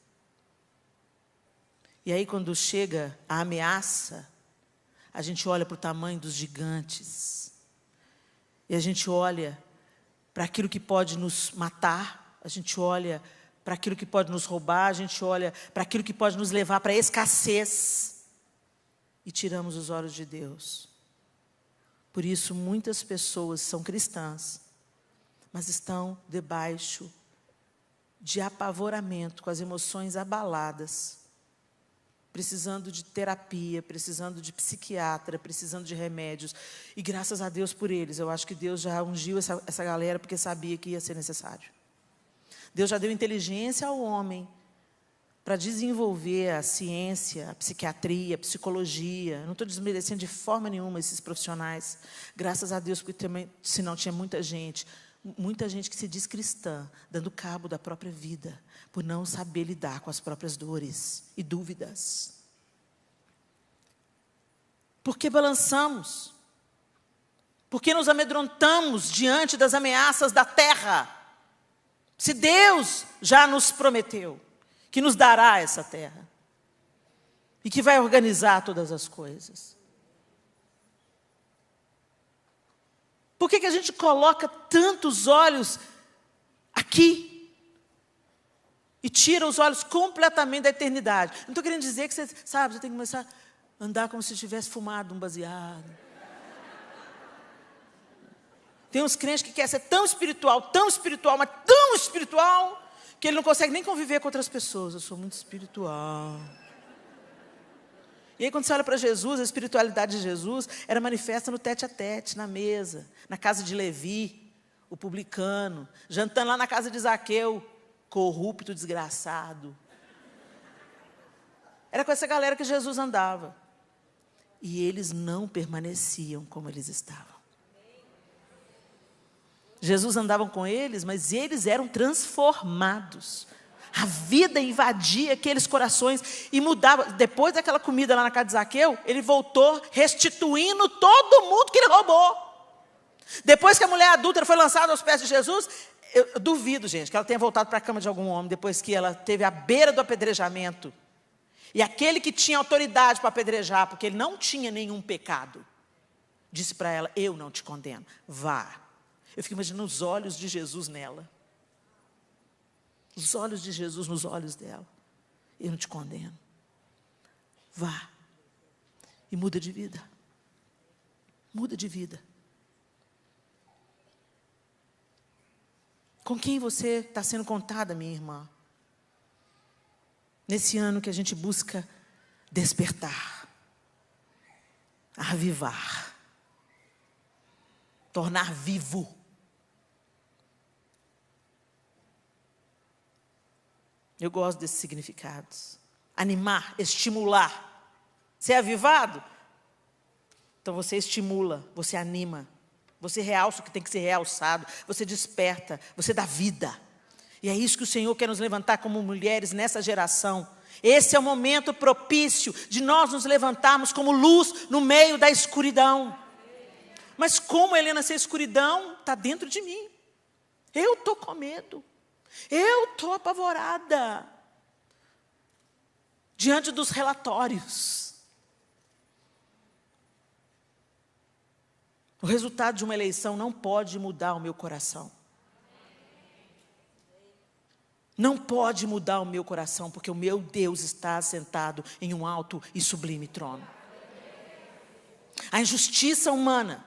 E aí quando chega a ameaça, a gente olha para o tamanho dos gigantes. E a gente olha para aquilo que pode nos matar. A gente olha para aquilo que pode nos roubar. A gente olha para aquilo que pode nos levar para a escassez. E tiramos os olhos de Deus. Por isso, muitas pessoas são cristãs, mas estão debaixo de apavoramento, com as emoções abaladas. Precisando de terapia, precisando de psiquiatra, precisando de remédios. E graças a Deus por eles. Eu acho que Deus já ungiu essa galera porque sabia que ia ser necessário. Deus já deu inteligência ao homem para desenvolver a ciência, a psiquiatria, a psicologia. Eu não estou desmerecendo de forma nenhuma esses profissionais. Graças a Deus, porque também, senão tinha muita gente que se diz cristã, dando cabo da própria vida, por não saber lidar com as próprias dores e dúvidas. Por que balançamos? Por que nos amedrontamos diante das ameaças da terra? Se Deus já nos prometeu que nos dará essa terra e que vai organizar todas as coisas. Por que a gente coloca tantos olhos aqui e tira os olhos completamente da eternidade? Não estou querendo dizer que você, sabe, você tem que começar a andar como se tivesse fumado um baseado. Tem uns crentes que querem ser tão espiritual, mas tão espiritual, que ele não consegue nem conviver com outras pessoas. Eu sou muito espiritual. E aí quando você olha para Jesus, a espiritualidade de Jesus era manifesta no tete-a-tete, na mesa, na casa de Levi, o publicano, jantando lá na casa de Zaqueu, corrupto, desgraçado. Era com essa galera que Jesus andava. E eles não permaneciam como eles estavam. Jesus andava com eles, mas eles eram transformados. A vida invadia aqueles corações e mudava. Depois daquela comida lá na casa de Zaqueu, ele voltou restituindo todo mundo que ele roubou. Depois que a mulher adúltera foi lançada aos pés de Jesus, eu duvido, gente, que ela tenha voltado para a cama de algum homem depois que ela teve à beira do apedrejamento. E aquele que tinha autoridade para apedrejar, porque ele não tinha nenhum pecado, disse para ela: eu não te condeno, vá. Eu fico imaginando os olhos de Jesus nela. Os olhos de Jesus nos olhos dela. Eu não te condeno. Vá. E muda de vida. Muda de vida. Com quem você está sendo contada, minha irmã? Nesse ano que a gente busca despertar, avivar, tornar vivo. Eu gosto desses significados. Animar, estimular. Você é avivado? Então você estimula, você anima. Você realça o que tem que ser realçado. Você desperta, você dá vida. E é isso que o Senhor quer nos levantar como mulheres nessa geração. Esse é o momento propício de nós nos levantarmos como luz no meio da escuridão. Mas como, Helena, essa escuridão está dentro de mim? Eu estou com medo. Eu estou apavorada diante dos relatórios. O resultado de uma eleição não pode mudar o meu coração. Não pode mudar o meu coração, porque o meu Deus está assentado em um alto e sublime trono. A injustiça humana,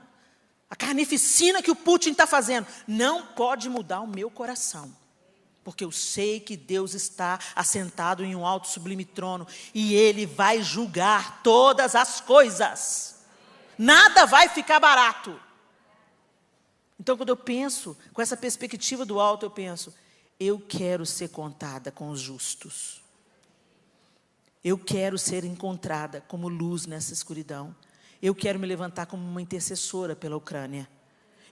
a carnificina que o Putin está fazendo, não pode mudar o meu coração. Porque eu sei que Deus está assentado em um alto sublime trono e Ele vai julgar todas as coisas. Nada vai ficar barato. Então, quando eu penso com essa perspectiva do alto, eu penso, eu quero ser contada com os justos. Eu quero ser encontrada como luz nessa escuridão. Eu quero me levantar como uma intercessora pela Ucrânia.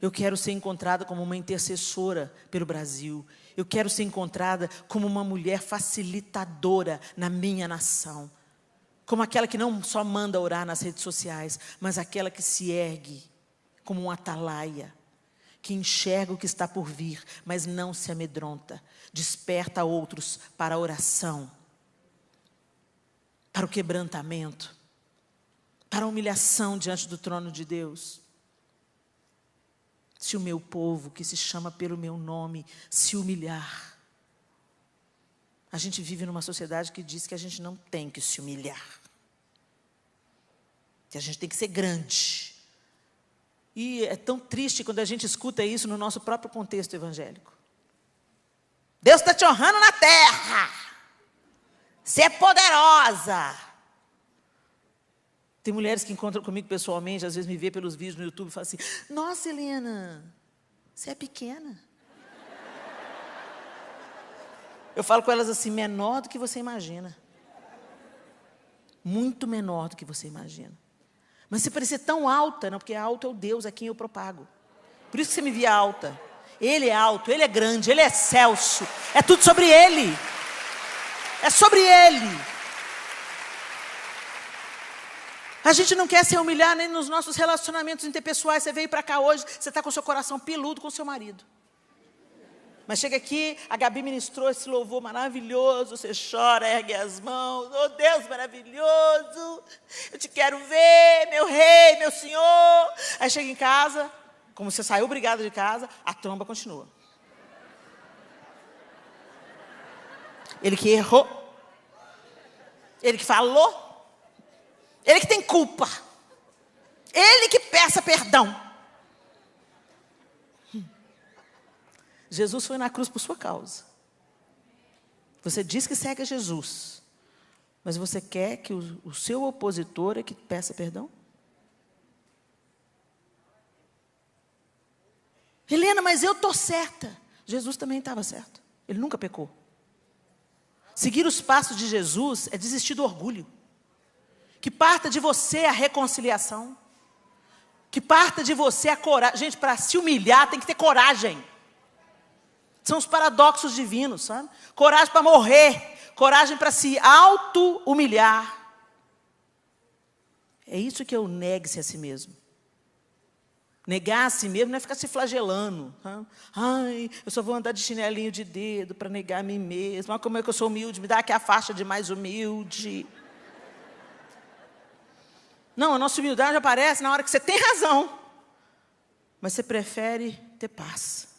Eu quero ser encontrada como uma intercessora pelo Brasil. Eu quero ser encontrada como uma mulher facilitadora na minha nação. Como aquela que não só manda orar nas redes sociais, mas aquela que se ergue como um atalaia, que enxerga o que está por vir, mas não se amedronta. Desperta outros para a oração, para o quebrantamento, para a humilhação diante do trono de Deus. Se o meu povo, que se chama pelo meu nome, se humilhar. A gente vive numa sociedade que diz que a gente não tem que se humilhar. Que a gente tem que ser grande. E é tão triste quando a gente escuta isso no nosso próprio contexto evangélico. Deus está te honrando na terra. Você é poderosa. Tem mulheres que encontram comigo pessoalmente, às vezes me vê pelos vídeos no YouTube e falam assim, nossa, Helena, você é pequena. Eu falo com elas assim, menor do que você imagina. Muito menor do que você imagina. Mas você parecia tão alta, não, porque alto é o Deus a quem eu propago. Por isso que você me via alta. Ele é alto, Ele é grande, Ele é excelso. É tudo sobre Ele. É sobre Ele. A gente não quer se humilhar nem nos nossos relacionamentos interpessoais. Você veio para cá hoje, você está com o seu coração peludo com o seu marido. Mas chega aqui, a Gabi ministrou esse louvor maravilhoso, você chora, ergue as mãos, oh Deus maravilhoso, eu te quero ver, meu rei, meu senhor. Aí chega em casa, como você saiu obrigado de casa, a tromba continua. Ele que errou, ele que falou, ele que tem culpa, ele que peça perdão. Jesus foi na cruz por sua causa. Você diz que segue a Jesus, mas você quer que o seu opositor é que peça perdão? Helena, mas eu estou certa. Jesus também estava certo. Ele nunca pecou. Seguir os passos de Jesus é desistir do orgulho. Que parta de você a reconciliação. Que parta de você a coragem. Gente, para se humilhar tem que ter coragem. São os paradoxos divinos, sabe? Coragem para morrer, coragem para se auto-humilhar. É isso que eu negue-se a si mesmo. Negar a si mesmo não é ficar se flagelando. Tá? Ai, eu só vou andar de chinelinho de dedo para negar a mim mesmo. Olha como é que eu sou humilde, me dá aqui a faixa de mais humilde. Não, a nossa humildade aparece na hora que você tem razão. Mas você prefere ter paz.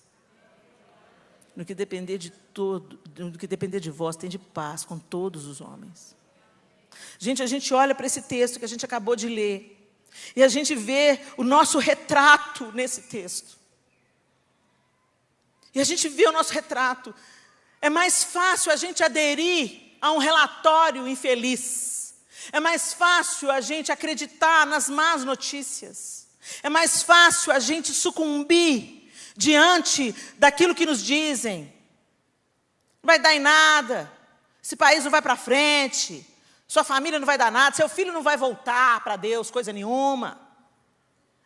No que depender de todo, no que depender de vós, tem de paz com todos os homens. Gente, a gente olha para esse texto que a gente acabou de ler, e a gente vê o nosso retrato nesse texto. E a gente vê o nosso retrato. É mais fácil a gente aderir a um relatório infeliz. É mais fácil a gente acreditar nas más notícias. É mais fácil a gente sucumbir diante daquilo que nos dizem. Não vai dar em nada, esse país não vai para frente, sua família não vai dar nada, seu filho não vai voltar para Deus, coisa nenhuma.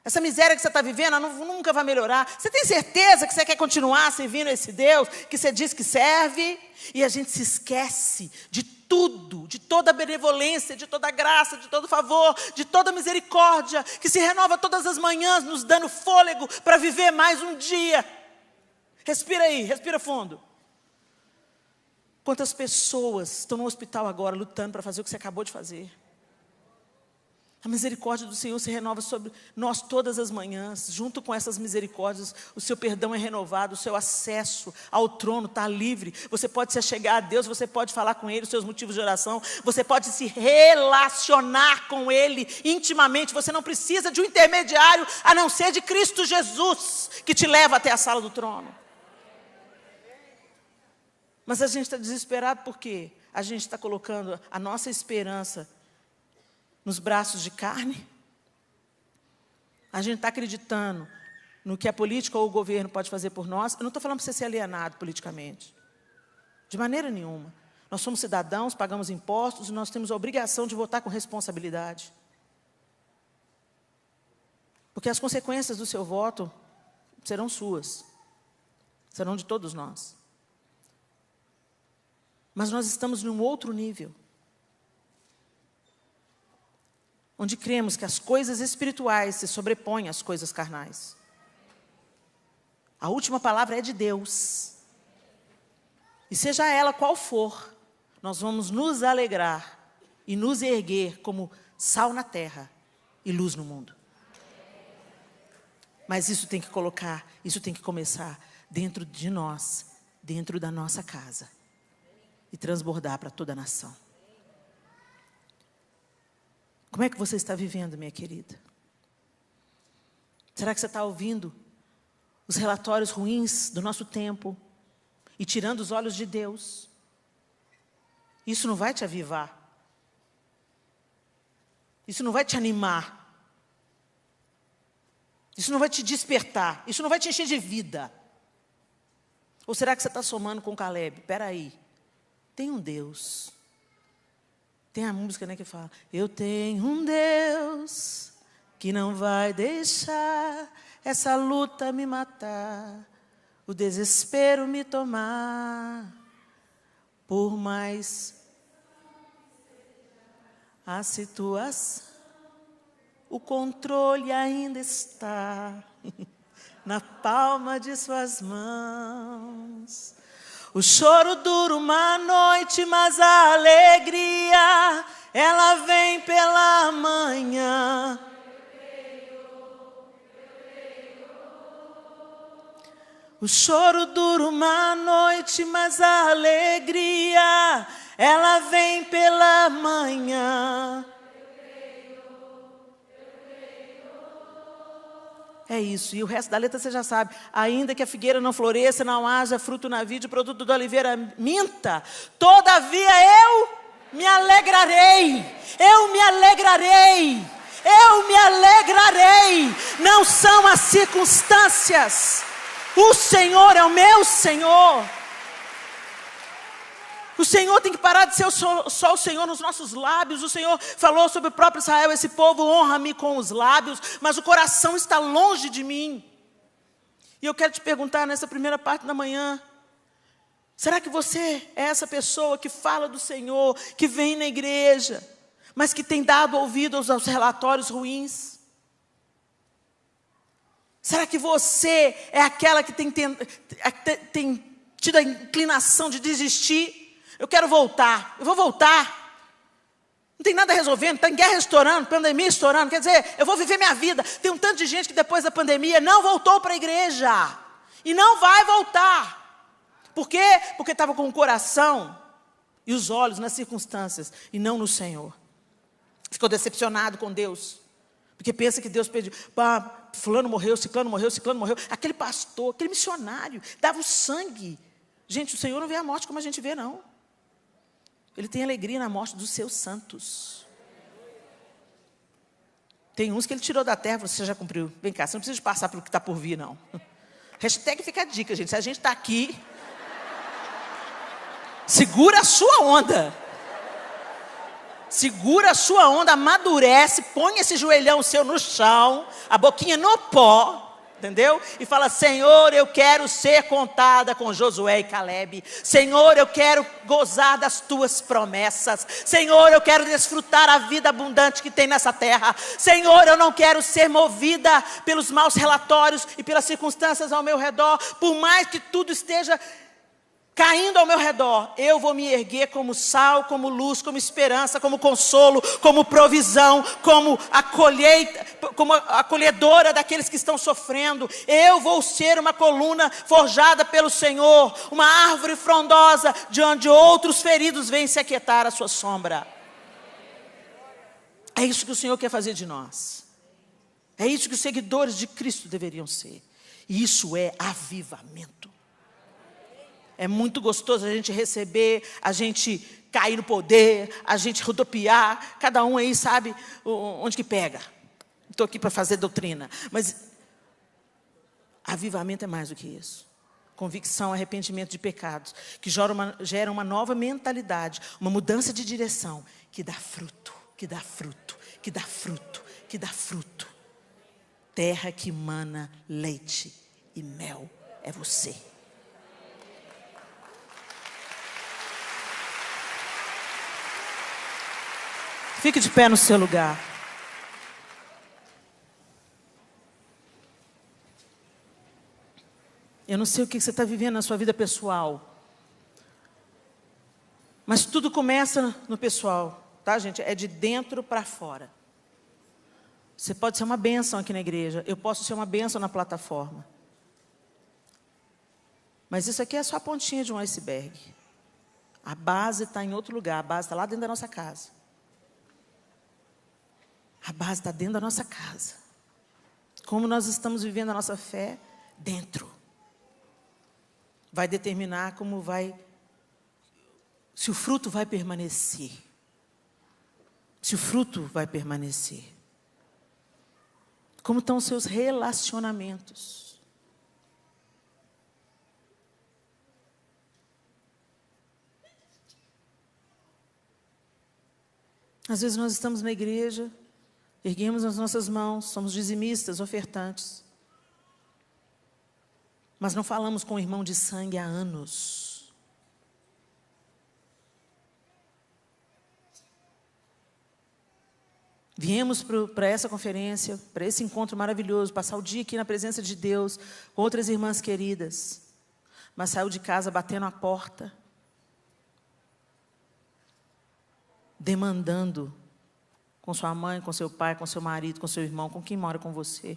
Essa miséria que você está vivendo nunca vai melhorar. Você tem certeza que você quer continuar servindo esse Deus que você diz que serve? E a gente se esquece de tudo, de toda a benevolência, de toda a graça, de todo favor, de toda a misericórdia, que se renova todas as manhãs, nos dando fôlego para viver mais um dia. Respira aí, respira fundo. Quantas pessoas estão no hospital agora lutando para fazer o que você acabou de fazer? A misericórdia do Senhor se renova sobre nós todas as manhãs. Junto com essas misericórdias, o seu perdão é renovado, o seu acesso ao trono está livre. Você pode se achegar a Deus, você pode falar com Ele os seus motivos de oração, você pode se relacionar com Ele intimamente. Você não precisa de um intermediário, a não ser de Cristo Jesus, que te leva até a sala do trono. Mas a gente está desesperado porque a gente está colocando a nossa esperança nos braços de carne, a gente está acreditando no que a política ou o governo pode fazer por nós, eu não estou falando para você ser alienado politicamente. De maneira nenhuma. Nós somos cidadãos, pagamos impostos, e nós temos a obrigação de votar com responsabilidade. Porque as consequências do seu voto serão suas. Serão de todos nós. Mas nós estamos num outro nível. Onde cremos que as coisas espirituais se sobrepõem às coisas carnais. A última palavra é de Deus. E seja ela qual for, nós vamos nos alegrar e nos erguer como sal na terra e luz no mundo. Mas isso tem que começar dentro de nós, dentro da nossa casa. E transbordar para toda a nação. Como é que você está vivendo, minha querida? Será que você está ouvindo os relatórios ruins do nosso tempo e tirando os olhos de Deus? Isso não vai te avivar. Isso não vai te animar. Isso não vai te despertar. Isso não vai te encher de vida. Ou será que você está somando com Caleb? Espera aí. Tem um Deus. Tem a música, né, que fala: eu tenho um Deus que não vai deixar essa luta me matar, o desespero me tomar, por mais a situação, o controle ainda está na palma de suas mãos. O choro dura uma noite, mas a alegria, ela vem pela manhã. O choro dura uma noite, mas a alegria, ela vem pela manhã. É isso, e o resto da letra você já sabe. Ainda que a figueira não floresça, não haja fruto na vide, o produto da oliveira minta, todavia eu me alegrarei, eu me alegrarei, eu me alegrarei. Não são as circunstâncias, o Senhor é o meu Senhor. O Senhor tem que parar de ser só o Senhor nos nossos lábios. O Senhor falou sobre o próprio Israel: esse povo honra-me com os lábios, mas o coração está longe de mim. E eu quero te perguntar nessa primeira parte da manhã: será que você é essa pessoa que fala do Senhor, que vem na igreja, mas que tem dado ouvido aos relatórios ruins? Será que você é aquela que tem tido a inclinação de desistir? Eu quero voltar, eu vou voltar. Não tem nada resolvendo, está em guerra estourando, pandemia estourando. Quer dizer, eu vou viver minha vida. Tem um tanto de gente que depois da pandemia não voltou para a igreja. E não vai voltar. Por quê? Porque estava com o coração e os olhos nas circunstâncias e não no Senhor. Ficou decepcionado com Deus. Porque pensa que Deus pediu: pá, fulano morreu, ciclano morreu, ciclano morreu. Aquele pastor, aquele missionário, dava o sangue. Gente, o Senhor não vê a morte como a gente vê, não. Ele tem alegria na morte dos seus santos. Tem uns que ele tirou da terra, você já cumpriu. Vem cá, você não precisa passar pelo que está por vir, não. Hashtag fica a dica, gente. Se a gente está aqui, segura a sua onda. Segura a sua onda, amadurece, põe esse joelhão seu no chão, a boquinha no pó. Entendeu? E fala: Senhor, eu quero ser contada com Josué e Caleb. Senhor, eu quero gozar das tuas promessas. Senhor, eu quero desfrutar a vida abundante que tem nessa terra. Senhor, eu não quero ser movida pelos maus relatórios e pelas circunstâncias ao meu redor. Por mais que tudo esteja caindo ao meu redor, eu vou me erguer como sal, como luz, como esperança, como consolo, como provisão, como acolhedora daqueles que estão sofrendo. Eu vou ser uma coluna forjada pelo Senhor, uma árvore frondosa, de onde outros feridos vêm se aquietar à sua sombra. É isso que o Senhor quer fazer de nós. É isso que os seguidores de Cristo deveriam ser. E isso é avivamento. É muito gostoso a gente receber, a gente cair no poder, a gente rodopiar. Cada um aí sabe onde que pega. estou aqui para fazer doutrina. Mas avivamento é mais do que isso. Convicção, arrependimento de pecados, que gera uma nova mentalidade, uma mudança de direção, que dá fruto, que dá fruto, que dá fruto, que dá fruto. Terra que mana leite e mel é você. Fique de pé no seu lugar. Eu não sei o que você está vivendo na sua vida pessoal. Mas tudo começa no pessoal, tá, gente? É de dentro para fora. Você pode ser uma bênção aqui na igreja. Eu posso ser uma bênção na plataforma. Mas isso aqui é só a pontinha de um iceberg. A base está em outro lugar. A base está lá dentro da nossa casa. A base está dentro da nossa casa. Como nós estamos vivendo a nossa fé dentro. Vai determinar como vai, se o fruto vai permanecer. Se o fruto vai permanecer. Como estão os seus relacionamentos? Às vezes nós estamos na igreja, erguemos as nossas mãos, somos dizimistas, ofertantes. Mas não falamos com o irmão de sangue há anos. Viemos para essa conferência, para esse encontro maravilhoso, passar o dia aqui na presença de Deus, com outras irmãs queridas. Mas saiu de casa batendo a porta, demandando com sua mãe, com seu pai, com seu marido, com seu irmão, com quem mora com você.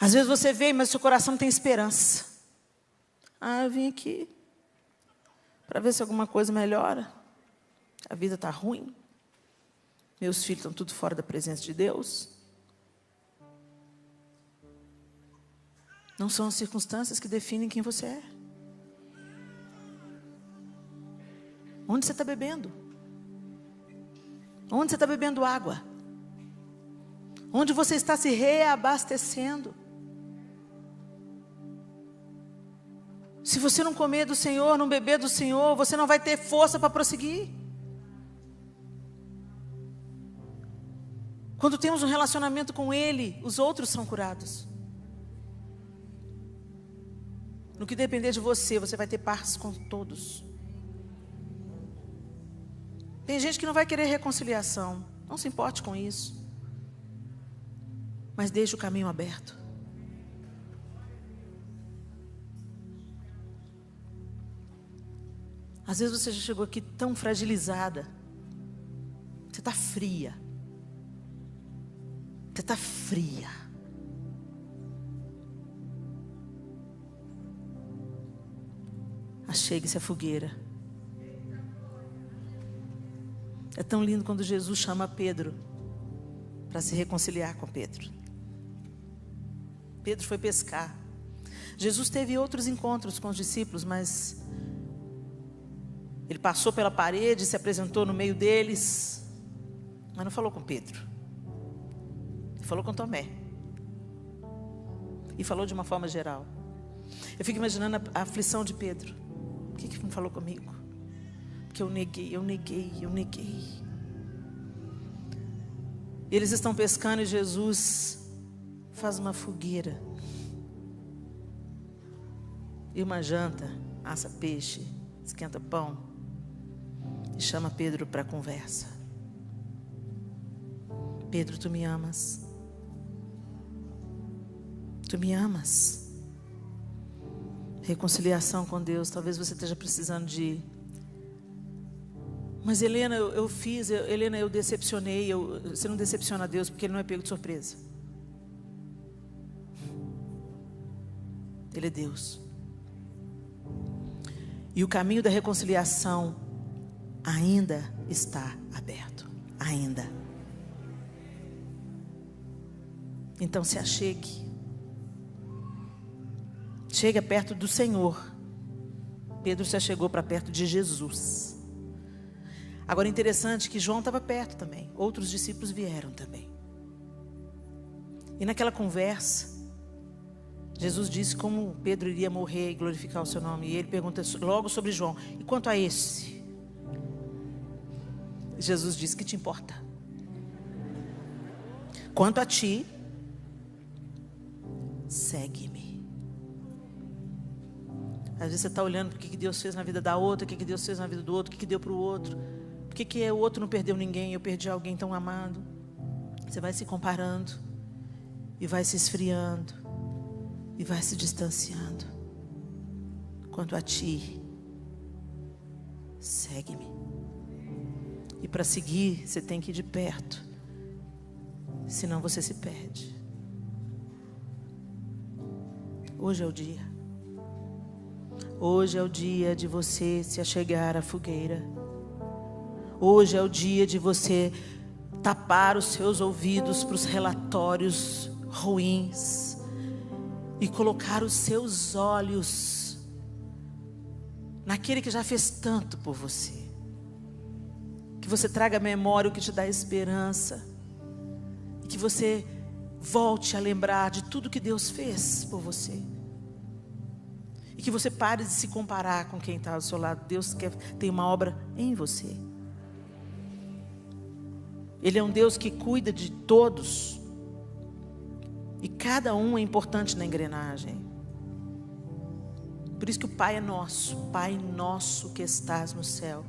Às vezes você veio, mas seu coração não tem esperança. Eu vim aqui para ver se alguma coisa melhora. A vida está ruim. Meus filhos estão tudo fora da presença de Deus. Não são as circunstâncias que definem quem você é. Onde você está bebendo? Onde você está bebendo água? Onde você está se reabastecendo? Se você não comer do Senhor, não beber do Senhor, você não vai ter força para prosseguir. Quando temos um relacionamento com Ele, os outros são curados. No que depender de você, você vai ter paz com todos. Tem gente que não vai querer reconciliação. Não se importe com isso. Mas deixe o caminho aberto. Às vezes você já chegou aqui tão fragilizada. Você está fria. Você está fria. Achegue-se a fogueira. É tão lindo quando Jesus chama Pedro para se reconciliar com Pedro. Pedro foi pescar. Jesus teve outros encontros com os discípulos, mas ele passou pela parede, se apresentou no meio deles, mas não falou com Pedro. Ele falou com Tomé. E falou de uma forma geral. Eu fico imaginando a aflição de Pedro. Por que não falou comigo? Porque eu neguei. E eles estão pescando e Jesus faz uma fogueira. E uma janta, assa peixe, esquenta pão. E chama Pedro para a conversa. Pedro, tu me amas? Tu me amas? Reconciliação com Deus. Talvez você esteja precisando de... Mas Helena, eu fiz, Helena, eu decepcionei. Você não decepciona a Deus porque Ele não é pego de surpresa. Ele é Deus. E o caminho da reconciliação ainda está aberto. Ainda. Então se achegue. Chega perto do Senhor. Pedro se achegou para perto de Jesus. Agora, interessante que João estava perto também. Outros discípulos vieram também. E naquela conversa, Jesus disse como Pedro iria morrer e glorificar o seu nome. E ele pergunta logo sobre João: e quanto a esse? Jesus disse: que te importa? Quanto a ti, segue-me. Às vezes você está olhando para o que Deus fez na vida da outra, o que Deus fez na vida do outro, o que deu para o outro. Por que o outro não perdeu ninguém, eu perdi alguém tão amado? Você vai se comparando e vai se esfriando e vai se distanciando. Quanto a ti, segue-me. E para seguir, você tem que ir de perto, senão você se perde. Hoje é o dia. Hoje é o dia de você se achegar à fogueira. Hoje é o dia de você tapar os seus ouvidos para os relatórios ruins e colocar os seus olhos naquele que já fez tanto por você. Que você traga à memória o que te dá esperança. E que você volte a lembrar de tudo que Deus fez por você. E que você pare de se comparar com quem está ao seu lado. Deus tem uma obra em você. Ele é um Deus que cuida de todos. E cada um é importante na engrenagem. Por isso que o Pai é nosso. Pai nosso que estás no céu.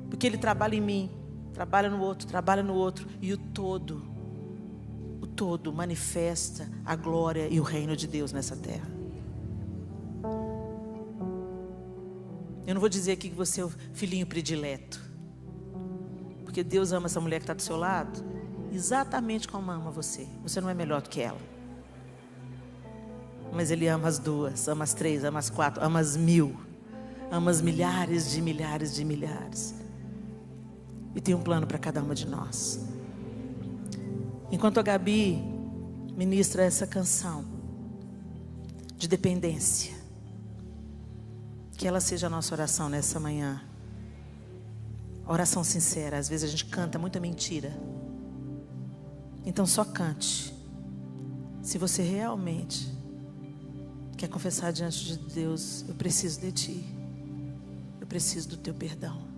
Porque Ele trabalha em mim, trabalha no outro. E o todo manifesta a glória e o reino de Deus nessa terra. Eu não vou dizer aqui que você é o filhinho predileto. Porque Deus ama essa mulher que está do seu lado exatamente como ama você. Você não é melhor do que ela. Mas Ele ama as duas, ama as três, ama as quatro, ama as 1000. Ama as milhares de milhares de milhares. E tem um plano para cada uma de nós. Enquanto a Gabi ministra essa canção de dependência, que ela seja a nossa oração nessa manhã. Oração sincera. Às vezes a gente canta muita mentira. Então só cante se você realmente quer confessar diante de Deus: eu preciso de ti, eu preciso do teu perdão.